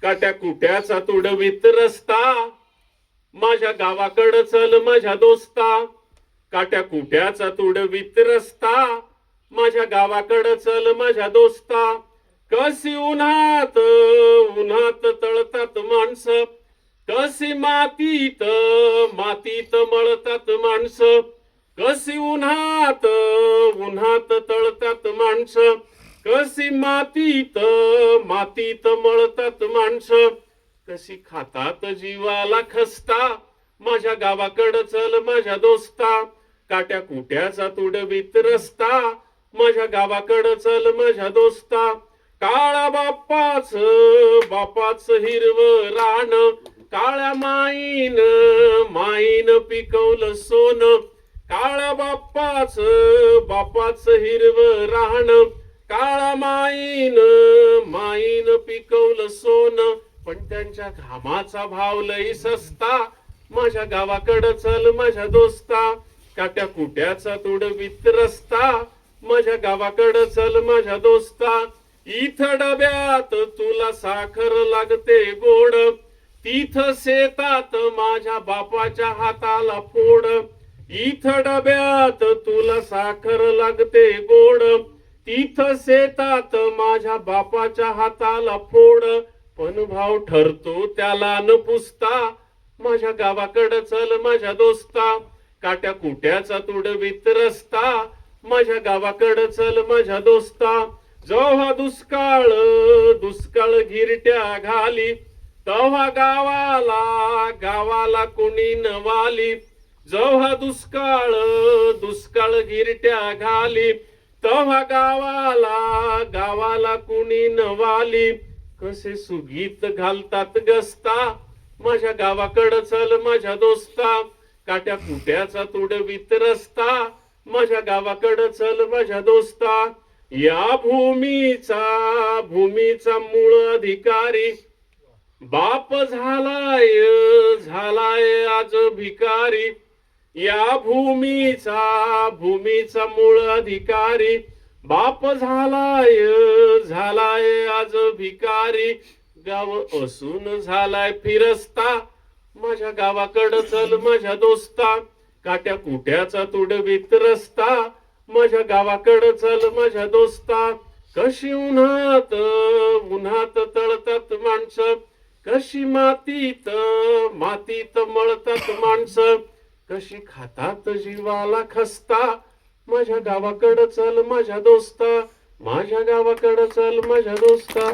काट्या कुट्याचा तुडवीत रस्ता, माझ्या गावाकडं चल माझ्या दोस्ता. काट्या कुट्याचा तुडवीत रस्ता, माझ्या गावाकडं चल माझ्या दोस्ता. कशी उन्हात उन्हात तळतात माणसं, कशी मातीत मातीत मळतात माणसं. कशी उन्हात उन्हात तळतात माणसं, कशी मातीत मातीत मळतात माणसं. कशी खातात जीवाला खस्ता, माझ्या गावाकडं चल माझ्या दोस्ता. काट्या कुट्याचा तुडवीत रस्ता, माझ्या गावाकडं चल माझ्या दोस्ता. काळा बापाच हिरवं रान, काळ्या माईन पिकवलं सोनं. काळा बापाच हिरवं रान, काळा माईन पिकवलं सोनं. पण त्यांच्या घामाचा भाव लई सस्ता, माझ्या गावाकडं चल माझ्या दोस्ता. काट्या कुट्याचा तुडवीत रस्ता, माझ्या गावाकडं चल माझ्या दोस्ता. इथं डब्यात तुला साखर लागते गोड, तिथं शेतात माझ्या बापाच्या हाताला फोड. इथं डब्यात तुला साखर लागते गोड, तिथं शेतात माझ्या बापाच्या हाताला फोड. पण भाव ठरतो त्याला न पुसता, माझ्या गावाकडं चल माझ्या दोस्ता. काट्या कुट्याचा तुडवीत रस्ता, माझ्या गावाकडं चल माझ्या दोस्ता. जेव्हा दुष्काळ घिरट्या घाली, तेव्हा गावाला कोणी न वाली. जेव्हा दुष्काळ घिरट्या घाली, तेव्हा गावाला कोणी न वाली. कसे सुगीत घालतात गस्ता, माझ्या गावाकडं चल माझ्या दोस्ता. काट्या कुट्याचा तुडवीत रस्ता, माझ्या गावाकडं चल माझ्या दोस्ता. या भूमीचा मूळ अधिकारी, बाप झालाय आज भिकारी. या भूमीचा मूळ अधिकारी, बाप झालाय आज भिकारी. गाव असून झालाय फिरस्ता, माझ्या गावाकडं चल माझ्या दोस्ता. काट्या कुट्याचा तुडवीत रस्ता, माझ्या गावाकडं चल माझ्या दोस्ता. कशी उन्हात तळतात माणसं, कशी मातीत मळतात माणसं. कशी खातात जीवाला खस्ता, माझ्या गावाकडं चल माझ्या दोस्ता. माझ्या गावाकडं चल माझ्या दोस्ता.